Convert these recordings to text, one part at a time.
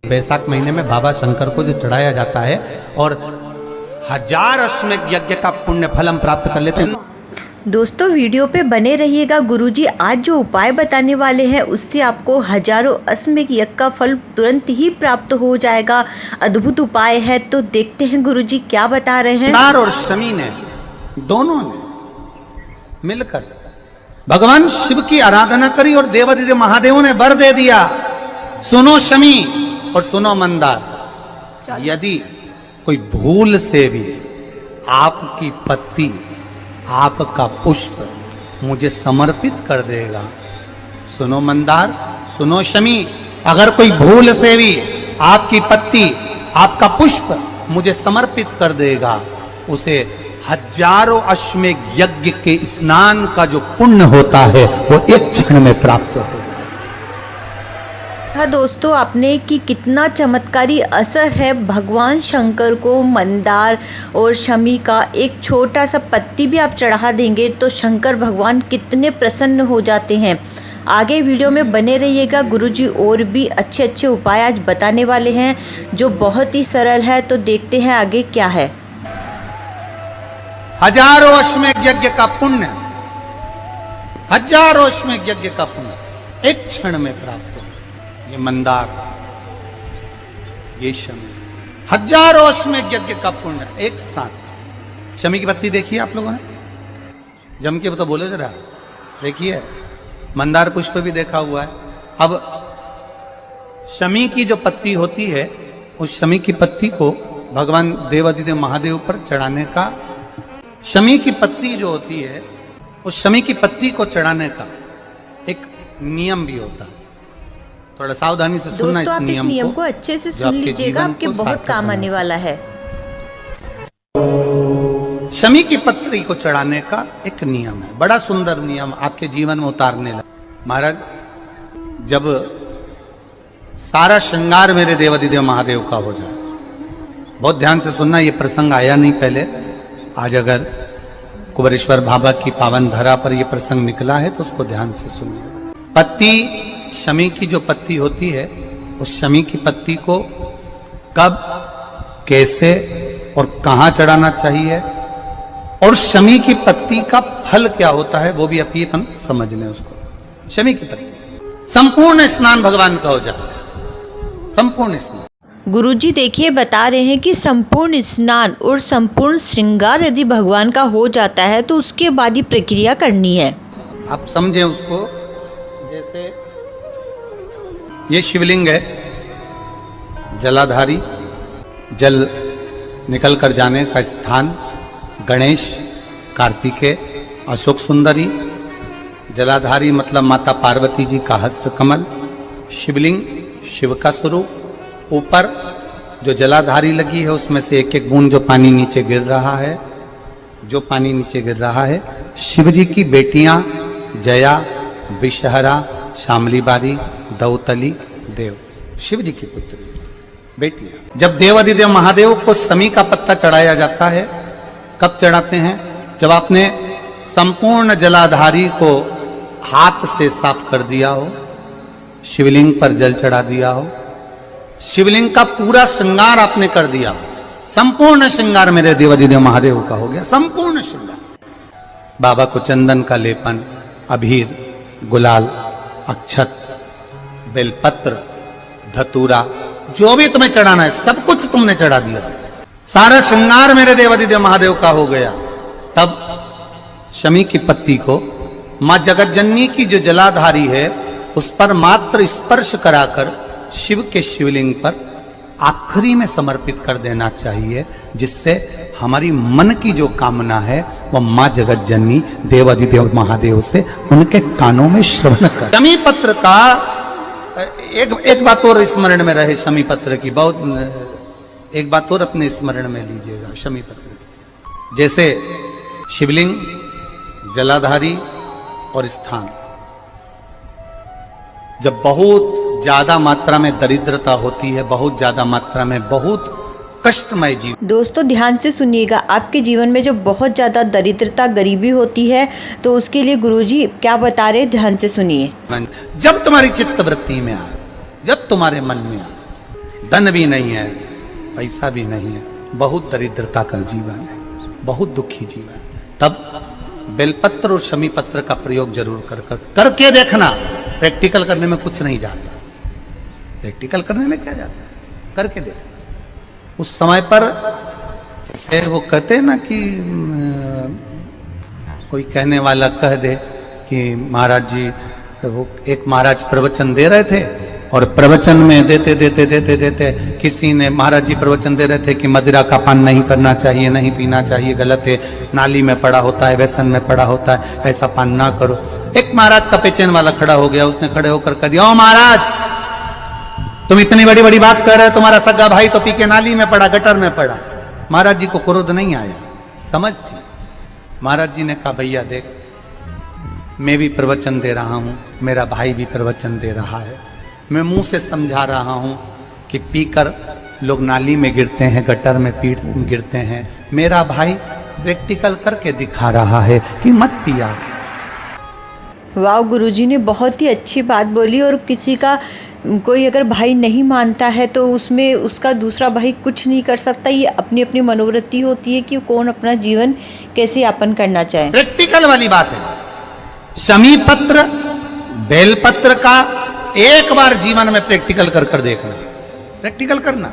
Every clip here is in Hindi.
बैसाख महीने में बाबा शंकर को जो चढ़ाया जाता है और 1000 अश्वमेध यज्ञ का पुण्य फल हम प्राप्त कर लेते हैं। दोस्तों वीडियो पे बने रहिएगा। गुरुजी आज जो उपाय बताने वाले हैं उससे आपको हजारों अश्वमेध यज्ञ का फल तुरंत ही प्राप्त हो जाएगा। अद्भुत उपाय है, तो देखते हैं गुरुजी क्या बता रहे हैं। मंदार और शमी ने दोनों ने मिलकर भगवान शिव की आराधना करी और देवादिदेव महादेव ने वर दे दिया, सुनो शमी और सुनो मंदार, यदि कोई भूल से भी आपकी पत्ती आपका पुष्प मुझे समर्पित कर देगा, सुनो मंदार सुनो शमी, अगर कोई भूल से भी आपकी पत्ती आपका पुष्प मुझे समर्पित कर देगा, उसे 1000 अश्वमेध यज्ञ के स्नान का जो पुण्य होता है वो एक क्षण में प्राप्त होगा। दोस्तों आपने कि कितना चमत्कारी असर है भगवान शंकर को मंदार और शमी का एक छोटा सा पत्ती भी आप चढ़ा देंगे तो शंकर भगवान कितने प्रसन्न हो जाते हैं। आगे वीडियो में बने रहिएगा। गुरुजी और भी अच्छे अच्छे उपाय आज बताने वाले हैं जो बहुत ही सरल है, तो देखते हैं आगे क्या है। 1000 अश्वमेध यज्ञ का पुण्य, 1000 अश्वमेध यज्ञ का पुण्य एक क्षण में प्राप्त हो। ये मंदार, ये शमी, 1000 अश्वमेध यज्ञ का पुण्य एक साथ। शमी की पत्ती देखिए आप लोगों ने, जम के तो बोले जरा, देखिए मंदार पुष्प भी देखा हुआ है। अब शमी की जो पत्ती होती है, उस शमी की पत्ती को भगवान देवादिदेव महादेव पर चढ़ाने का, शमी की पत्ती जो होती है उस शमी की पत्ती को चढ़ाने का एक नियम भी होता है। थोड़ा सावधानी से सुनना दोस्तों, आप इस नियम को अच्छे से सुन लीजिएगा, आपके बहुत काम आने वाला है। शमी की पत्री को चढ़ाने का एक नियम है, बड़ा सुंदर नियम, आपके जीवन में उतारने लगा। महाराज, जब सारा श्रृंगार मेरे देवादिदेव महादेव का हो जाए, बहुत ध्यान से सुनना, ये प्रसंग आया नहीं पहले, आज अगर कुबेरेश्वर बाबा की पावन धरा पर यह प्रसंग निकला है तो उसको ध्यान से सुनिए। पत्ती, शमी की जो पत्ती होती है, उस शमी की पत्ती को कब, कैसे और कहां चढ़ाना चाहिए, और शमी की पत्ती का फल क्या होता है वो भी अभी अपन समझ लें उसको। शमी की पत्ती, संपूर्ण स्नान भगवान का हो जाए, संपूर्ण स्नान। गुरुजी देखिए बता रहे हैं कि संपूर्ण स्नान और संपूर्ण श्रृंगार यदि भगवान का हो जाता है तो उसके बाद ही प्रक्रिया करनी है। आप समझें उसको, जैसे ये शिवलिंग है, जलाधारी, जल निकल कर जाने का स्थान, गणेश, कार्तिकेय, अशोक सुंदरी, जलाधारी मतलब माता पार्वती जी का हस्त कमल, शिवलिंग शिव का स्वरूप, ऊपर जो जलाधारी लगी है उसमें से एक एक बूंद जो पानी नीचे गिर रहा है, जो पानी नीचे गिर रहा है, शिव जी की बेटियां जया, विषहरा, शामली बारी, दौतली, देव, शिव जी की पुत्री बेटियां। जब देवादिदेव महादेव को शमी का पत्ता चढ़ाया जाता है, कब चढ़ाते हैं, जब आपने संपूर्ण जलाधारी को हाथ से साफ कर दिया हो, शिवलिंग पर जल चढ़ा दिया हो, शिवलिंग का पूरा श्रृंगार आपने कर दिया, संपूर्ण श्रृंगार मेरे देवादिदेव महादेव का हो गया, संपूर्ण श्रृंगार। बाबा को चंदन का लेपन, अबीर, गुलाल, अक्षत, बेलपत्र, धतूरा, जो भी तुम्हें चढ़ाना है सब कुछ तुमने चढ़ा दिया, सारा श्रृंगार मेरे देवादिदेव महादेव का हो गया। तब शमी की पत्ती को मां जगत जननी की जो जलाधारी है उस पर मात्र स्पर्श कराकर शिव के शिवलिंग पर आखिरी में समर्पित कर देना चाहिए, जिससे हमारी मन की जो कामना है वह मां जगत जननी देवादिदेव महादेव से उनके कानों में श्रवण कर। शमी पत्र का एक बात और स्मरण में रहे, शमी पत्र की बहुत एक बात और अपने स्मरण में लीजिएगा। शमी पत्र की जैसे शिवलिंग, जलाधारी और स्थान, जब बहुत ज्यादा मात्रा में दरिद्रता होती है, बहुत ज्यादा मात्रा में बहुत कष्टमय जीवन। दोस्तों ध्यान से सुनिएगा, आपके जीवन में जो बहुत ज़्यादा दरिद्रता गरीबी होती है तो उसके लिए गुरुजी क्या बता रहे, ध्यान से सुनिए। जब तुम्हारी चित्त वृत्ति में आए, जब तुम्हारे मन में आए धन भी नहीं है, पैसा भी नहीं है, बहुत दरिद्रता का जीवन है, बहुत दुखी जीवन है, तब बेलपत्र और शमी पत्र का प्रयोग जरूर करके देखना। प्रैक्टिकल करने में कुछ नहीं जाता, प्रैक्टिकल करने में क्या जाता है, करके देखना। उस समय पर वो कहते हैं ना कि कोई कहने वाला कह दे कि महाराज जी, वो एक महाराज प्रवचन दे रहे थे और प्रवचन में देते देते देते देते किसी ने, महाराज जी प्रवचन दे रहे थे कि मदिरा का पान नहीं करना चाहिए, नहीं पीना चाहिए, गलत है, नाली में पड़ा होता है, व्यसन में पड़ा होता है, ऐसा पान ना करो। एक महाराज का पेचेन वाला खड़ा हो गया, उसने खड़े होकर कह दिया, ओ महाराज तुम इतनी बड़ी बड़ी बात कर रहे हो, तुम्हारा सगा भाई तो पी के नाली में पड़ा, गटर में पड़ा। महाराज जी को क्रोध नहीं आया, समझ थी। महाराज जी ने कहा, भैया देख, मैं भी प्रवचन दे रहा हूं, मेरा भाई भी प्रवचन दे रहा है, मैं मुंह से समझा रहा हूं कि पीकर लोग नाली में गिरते हैं, गटर में गिरते हैं, मेरा भाई प्रैक्टिकल करके दिखा रहा है कि मत पिया। वाह, गुरुजी ने बहुत ही अच्छी बात बोली। और किसी का कोई अगर भाई नहीं मानता है तो उसमें उसका दूसरा भाई कुछ नहीं कर सकता। ये अपनी अपनी मनोवृत्ति होती है कि कौन अपना जीवन कैसे यापन करना चाहे। प्रैक्टिकल वाली बात है। शमी पत्र बेलपत्र का एक बार जीवन में प्रैक्टिकल कर देखना, प्रैक्टिकल करना।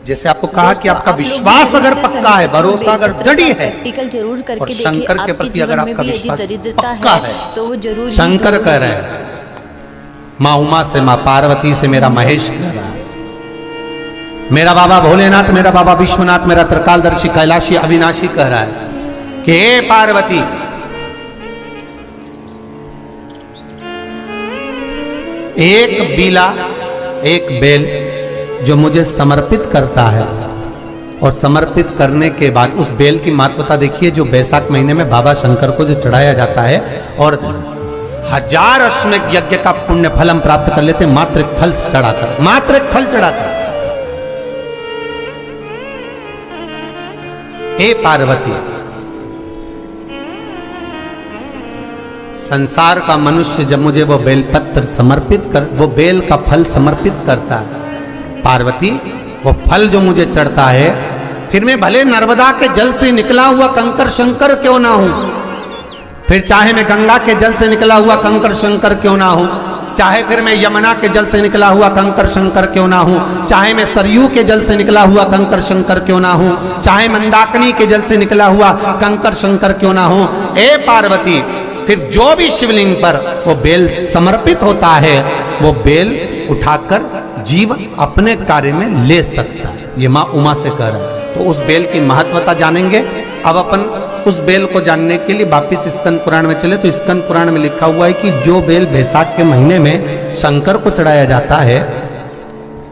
जैसे आपको कहा कि आपका विश्वास अगर पक्का है, भरोसा अगर दृढ़ है, प्रैक्टिकल जरूर करके और शंकर के प्रति अगर आपका विश्वास पक्का है तो वो जरूर। शंकर कह रहे हैं, माँ उमा से, माँ पार्वती से मेरा महेश कह रहा है, मेरा बाबा भोलेनाथ, मेरा बाबा विश्वनाथ, मेरा त्रिकालदर्शी कैलाशी अविनाशी कह रहा है कि हे पार्वती, एक बीला, एक बेल जो मुझे समर्पित करता है, और समर्पित करने के बाद उस बेल की महत्वता देखिए, जो बैसाख महीने में बाबा शंकर को जो चढ़ाया जाता है, और 1000 अश्वमेध यज्ञ का पुण्य फल हम प्राप्त कर लेते मात्र एक फल चढ़ाकर, मात्र एक फल चढ़ाकर। हे पार्वती, संसार का मनुष्य जब मुझे वो बेलपत्र समर्पित कर, वो बेल का फल समर्पित करता है, पार्वती वो फल जो मुझे चढ़ता है, फिर मैं भले नर्मदा के जल से निकला हुआ कंकर शंकर क्यों ना हूं, फिर चाहे मैं गंगा के जल से निकला हुआ कंकर शंकर क्यों ना हूं, चाहे फिर मैं यमुना के जल से निकला हुआ कंकर शंकर क्यों ना हूं, चाहे मैं सरयू के जल से निकला हुआ कंकर शंकर क्यों ना हूं, चाहे मंदाकिनी के जल से निकला हुआ कंकर शंकर क्यों ना हूं। ए पार्वती, फिर जो भी शिवलिंग पर वो बेल समर्पित होता है, वो बेल उठाकर जीव अपने कार्य में ले सकता है। ये माँ उमा से कह रहा है। तो उस बेल की महत्वता जानेंगे। अब अपन उस बेल को जानने के लिए वापिस स्कंद पुराण में चले, तो स्कंद पुराण में लिखा हुआ है कि जो बेल बैसाख के महीने में शंकर को चढ़ाया जाता है,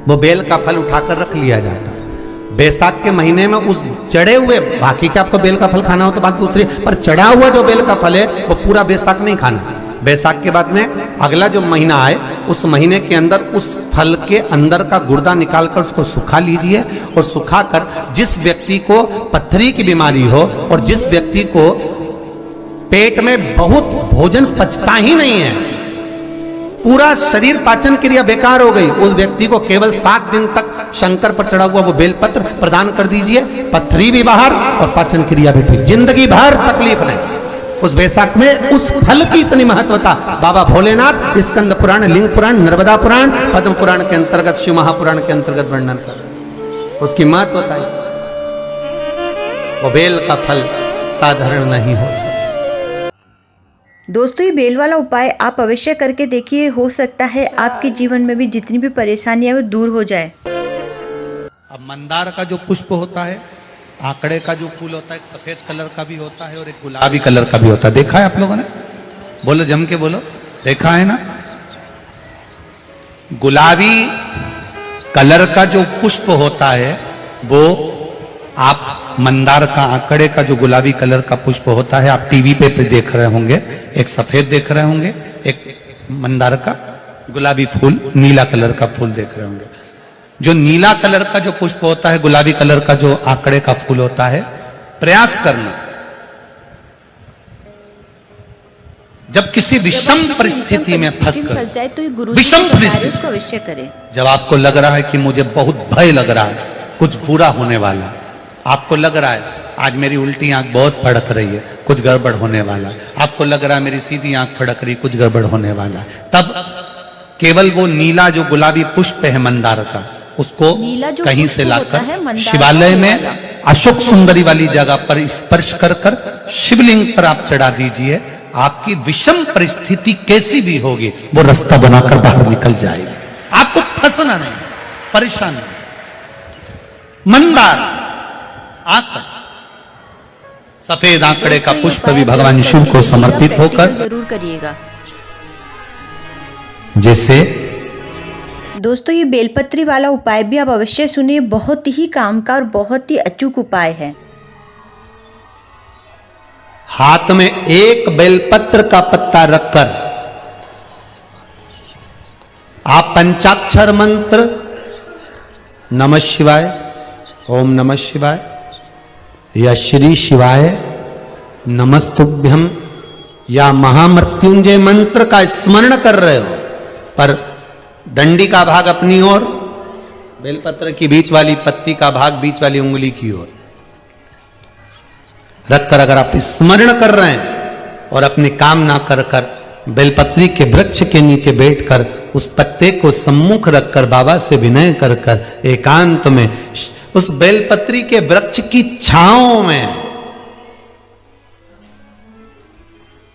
वो बेल का फल उठाकर रख लिया जाता है। बैसाख के महीने में उस चढ़े हुए, बाकी के आपको बेल का फल खाना हो तो बात दूसरी, पर चढ़ा हुआ जो बेल का फल है वो पूरा बैसाख नहीं खाना। बैसाख के बाद में अगला जो महीना आए, उस महीने के अंदर उस फल के अंदर का गुर्दा निकालकर उसको सुखा लीजिए, और सुखाकर जिस व्यक्ति को पथरी की बीमारी हो और जिस व्यक्ति को पेट में बहुत भोजन पचता ही नहीं है, पूरा शरीर पाचन क्रिया बेकार हो गई, उस व्यक्ति को केवल 7 दिन तक शंकर पर चढ़ा हुआ वो बेलपत्र प्रदान कर दीजिए। पथरी भी बाहर और पाचन क्रिया भी ठीक, जिंदगी भर तकलीफ नहीं। उस बैसाख में उस फल की इतनी महत्वता बाबा भोलेनाथ स्कंद पुराण, लिंग पुराण, नर्मदा पुराण, पद्म पुराण के अंतर्गत, शिव महापुराण के अंतर्गत वर्णन कर, उसकी महत्वता है। वो बेल का फल साधारण नहीं हो सकता। दोस्तों, ये बेल वाला उपाय आप अवश्य करके देखिए, हो सकता है आपके जीवन में भी जितनी भी परेशानियां वो दूर हो जाए। अब मंदार का जो पुष्प होता है, आंकड़े का जो फूल होता है, एक सफेद कलर का भी होता है और एक गुलाबी कलर का भी होता है। देखा है आप लोगों ने? बोलो, जम के बोलो, देखा है ना? गुलाबी कलर का जो पुष्प होता है वो, आप मंदार का, आंकड़े का जो गुलाबी कलर का पुष्प होता है, आप टीवी पे देख रहे होंगे, एक सफेद देख रहे होंगे, एक मंदार का गुलाबी फूल, नीला कलर का फूल देख रहे होंगे। जो नीला कलर का जो पुष्प होता है, गुलाबी कलर का जो आंकड़े का फूल होता है, प्रयास करना जब किसी विषम परिस्थिति में फंस जाए तो ये गुरु विषम परिस्थिति उसको अवश्य करें। जब आपको लग रहा है कि मुझे बहुत भय लग रहा है, कुछ बुरा होने वाला, आपको लग रहा है आज मेरी उल्टी आंख बहुत फड़क रही है, कुछ गड़बड़ होने वाला, आपको लग रहा है मेरी सीधी आंख फड़क रही, कुछ गड़बड़ होने वाला, तब केवल वो नीला जो गुलाबी पुष्प है मंदार का, उसको कहीं से लाकर शिवालय में अशोक सुंदरी वाली जगह पर स्पर्श कर कर शिवलिंग पर आप चढ़ा दीजिए। आपकी विषम परिस्थिति कैसी भी होगी वो रास्ता बनाकर बाहर निकल जाएगी, आपको फंसना नहीं, परेशान नहीं। मंदार आंकड़ा, सफेद आंकड़े का पुष्प भी भगवान शिव को समर्पित होकर जरूर करिएगा। जैसे दोस्तों ये बेलपत्री वाला उपाय भी आप अवश्य सुनिए, बहुत ही काम का और बहुत ही अचूक उपाय है। हाथ में एक बेलपत्र का पत्ता रखकर आप पंचाक्षर मंत्र नमः शिवाय, ओम नमः शिवाय या श्री शिवाय नमस्तुभ्यम या महामृत्युंजय मंत्र का स्मरण कर रहे हो, पर डंडी का भाग अपनी ओर, बेलपत्र की बीच वाली पत्ती का भाग बीच वाली उंगली की ओर रखकर अगर आप स्मरण कर रहे हैं और अपनी कामना कर कर बेलपत्री के वृक्ष के नीचे बैठकर उस पत्ते को सम्मुख रखकर बाबा से विनय कर कर एकांत में उस बेलपत्री के वृक्ष की छांव में,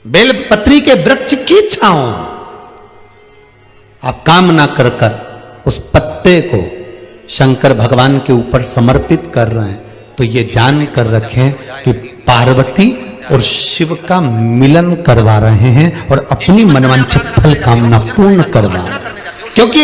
बेलपत्री के वृक्ष की छांव आप कामना कर कर उस पत्ते को शंकर भगवान के ऊपर समर्पित कर रहे हैं, तो ये जान कर रखें कि पार्वती और शिव का मिलन करवा रहे हैं और अपनी मनवांछित फल कामना पूर्ण करवा रहे हैं। क्योंकि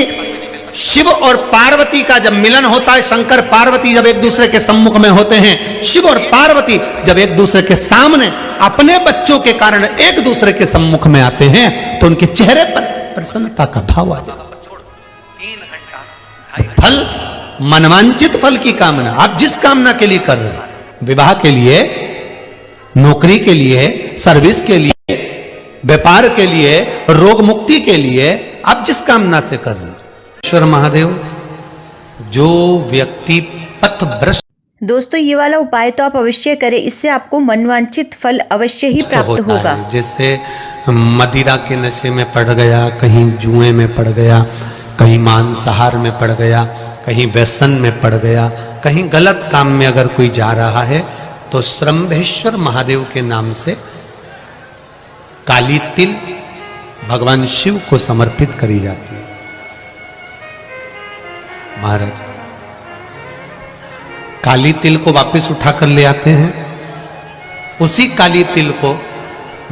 शिव और पार्वती का जब मिलन होता है, शंकर पार्वती जब एक दूसरे के सम्मुख में होते हैं, शिव और पार्वती जब एक दूसरे के सामने अपने बच्चों के कारण एक दूसरे के सम्मुख में आते हैं, तो उनके चेहरे पर प्रसन्नता का भाव आ जाता है। फल, मनवांचित फल की कामना आप जिस कामना के लिए कर रहे हैं, विवाह के लिए, नौकरी के लिए, सर्विस के लिए, व्यापार के लिए, रोग मुक्ति के लिए, आप जिस कामना से कर रहे हैं, ईश्वर महादेव जो व्यक्ति पथभ्रष्ट। दोस्तों ये वाला उपाय तो आप अवश्य करें, इससे आपको मनवांछित फल अवश्य ही प्राप्त होगा। जैसे मदिरा के नशे में पड़ गया, कहीं जुए में पड़ गया, कहीं मांसाहार में पड़ गया, कहीं व्यसन में पड़ गया, कहीं गलत काम में अगर कोई जा रहा है, तो श्रंभेश्वर महादेव के नाम से काली तिल भगवान शिव को समर्पित करी जाती है। महाराज काली तिल को वापस उठाकर ले आते हैं, उसी काली तिल को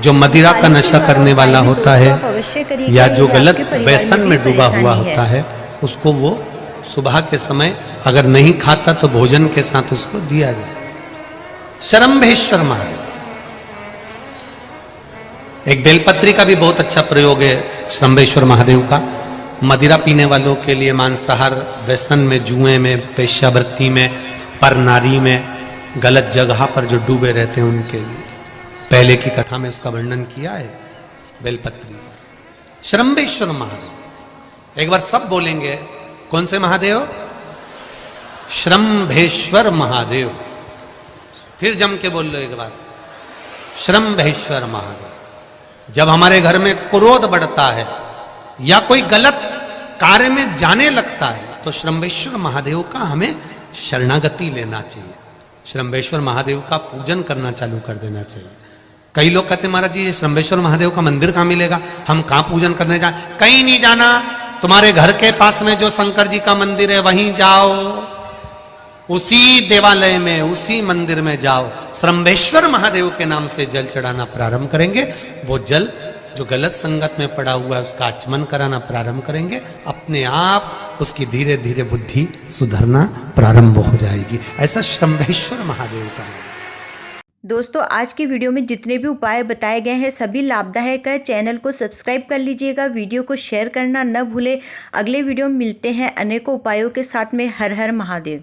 जो मदिरा का नशा करने वाला होता है या जो गलत व्यसन में डूबा हुआ होता है, उसको वो सुबह के समय अगर नहीं खाता तो भोजन के साथ उसको दिया जाए। श्रंभेश्वर महादेव, एक बेलपत्री का भी बहुत अच्छा प्रयोग है श्रंभेश्वर महादेव का, मदिरा पीने वालों के लिए, मांसाहार, व्यसन में, जुए में, पेशावृत्ति में, पर नारी में, गलत जगह पर जो डूबे रहते हैं उनके लिए। पहले की कथा में उसका वर्णन किया है बेलपत्री। श्रंभेश्वर महादेव, एक बार सब बोलेंगे, कौन से महादेव? श्रंभेश्वर महादेव। फिर जम के बोल लो एक बार, श्रंभेश्वर महादेव। जब हमारे घर में क्रोध बढ़ता है या कोई गलत कार्य में जाने लगता है, तो श्रंभेश्वर महादेव का हमें शरणागति लेना चाहिए, श्रंभेश्वर महादेव का पूजन करना चालू कर देना चाहिए। कई लोग कहते हैं महाराज जी ये श्रंभेश्वर महादेव का मंदिर कहाँ मिलेगा, हम कहाँ पूजन करने जाए? कहीं नहीं जाना, तुम्हारे घर के पास में जो शंकर जी का मंदिर है वहीं जाओ, उसी देवालय में, उसी मंदिर में जाओ, श्रंभेश्वर महादेव के नाम से जल चढ़ाना प्रारंभ करेंगे। वो जल जो गलत संगत में पड़ा हुआ है उसका आचमन कराना प्रारंभ करेंगे, अपने आप उसकी धीरे धीरे बुद्धि सुधरना प्रारंभ हो जाएगी। ऐसा श्रंभेश्वर महादेव का है। दोस्तों आज की वीडियो में जितने भी उपाय बताए गए हैं सभी लाभदायक है। चैनल को सब्सक्राइब कर लीजिएगा, वीडियो को शेयर करना न भूलें। अगले वीडियो में मिलते हैं अनेकों उपायों के साथ में। हर हर महादेव।